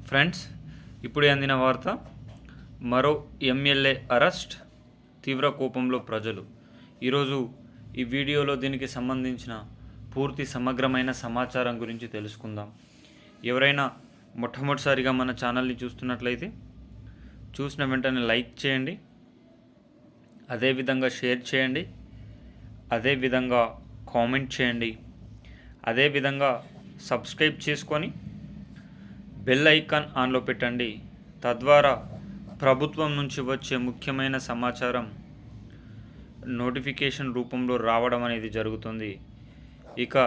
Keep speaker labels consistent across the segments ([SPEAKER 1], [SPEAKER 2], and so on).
[SPEAKER 1] Friends, ఇప్పుడే అందిన వార్త. మరో ఎమ్మెల్యే అరెస్ట్, తీవ్ర కోపంలో ప్రజలు. ఈరోజు ఈ వీడియోలో దీనికి సంబంధించిన పూర్తి సమగ్రమైన సమాచారం గురించి తెలుసుకుందాం. ఎవరైనా మొట్టమొదటిసారిగా మన ఛానల్ని చూస్తున్నట్లయితే చూసిన వెంటనే లైక్ చేయండి, అదేవిధంగా షేర్ చేయండి, అదేవిధంగా కామెంట్ చేయండి, అదేవిధంగా సబ్స్క్రైబ్ చేసుకొని బెల్ ఐకాన్ ఆన్లో పెట్టండి. తద్వారా ప్రభుత్వం నుంచి వచ్చే ముఖ్యమైన సమాచారం నోటిఫికేషన్ రూపంలో రావడం అనేది జరుగుతుంది. ఇక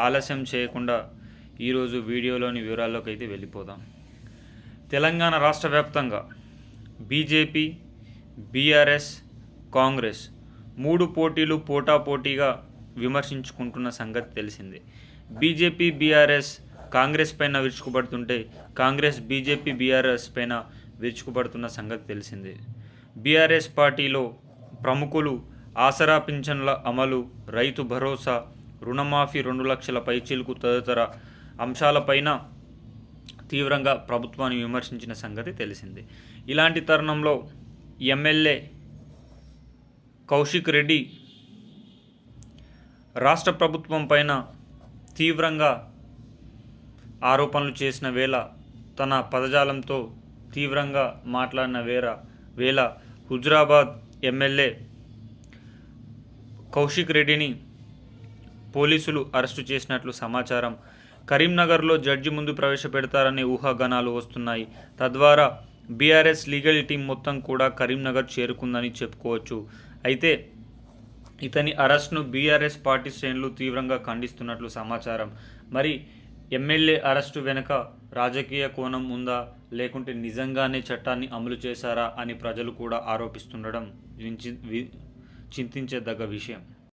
[SPEAKER 1] ఆలస్యం చేయకుండా ఈరోజు వీడియోలోని వివరాల్లోకి అయితే వెళ్ళిపోదాం. తెలంగాణ రాష్ట్ర వ్యాప్తంగా బీజేపీ, బీఆర్ఎస్, కాంగ్రెస్ మూడు పోటీలు పోటాపోటీగా విమర్శించుకుంటున్న సంగతి తెలిసిందే. బీజేపీ, బీఆర్ఎస్ కాంగ్రెస్ పైన విరుచుకుపడుతుంటే కాంగ్రెస్ బీజేపీ, బీఆర్ఎస్ పైన విరుచుకుపడుతున్న సంగతి తెలిసిందే. బీఆర్ఎస్ పార్టీలో ప్రముఖులు ఆసరా పింఛన్ల అమలు, రైతు భరోసా, రుణమాఫీ 2 లక్షల పైచిలుకు తదితర అంశాలపైన తీవ్రంగా ప్రభుత్వాన్ని విమర్శించిన సంగతి తెలిసిందే. ఇలాంటి తరుణంలో ఎమ్మెల్యే కౌశిక్ రెడ్డి రాష్ట్ర ప్రభుత్వం పైన తీవ్రంగా ఆరోపణలు చేసిన వేళ, తన పదజాలంతో తీవ్రంగా మాట్లాడిన వేళ హుజురాబాద్ ఎమ్మెల్యే కౌశిక్ రెడ్డిని పోలీసులు అరెస్టు చేసినట్లు సమాచారం. కరీంనగర్లో జడ్జి ముందు ప్రవేశపెడతారనే ఊహాగానాలు వస్తున్నాయి. తద్వారా బీఆర్ఎస్ లీగల్ టీం మొత్తం కూడా కరీంనగర్ చేరుకుందని చెప్పుకోవచ్చు. అయితే ఇతని అరెస్ట్ను బీఆర్ఎస్ పార్టీ శ్రేణులు తీవ్రంగా ఖండిస్తున్నట్లు సమాచారం. మరి ఎమ్మెల్యే అరెస్టు వెనుక రాజకీయ కోణం ఉందా, లేకుంటే నిజంగానే చట్టాన్ని అమలు చేశారా అని ప్రజలు కూడా ఆరోపిస్తుండడం చింతించదగ్గ విషయం.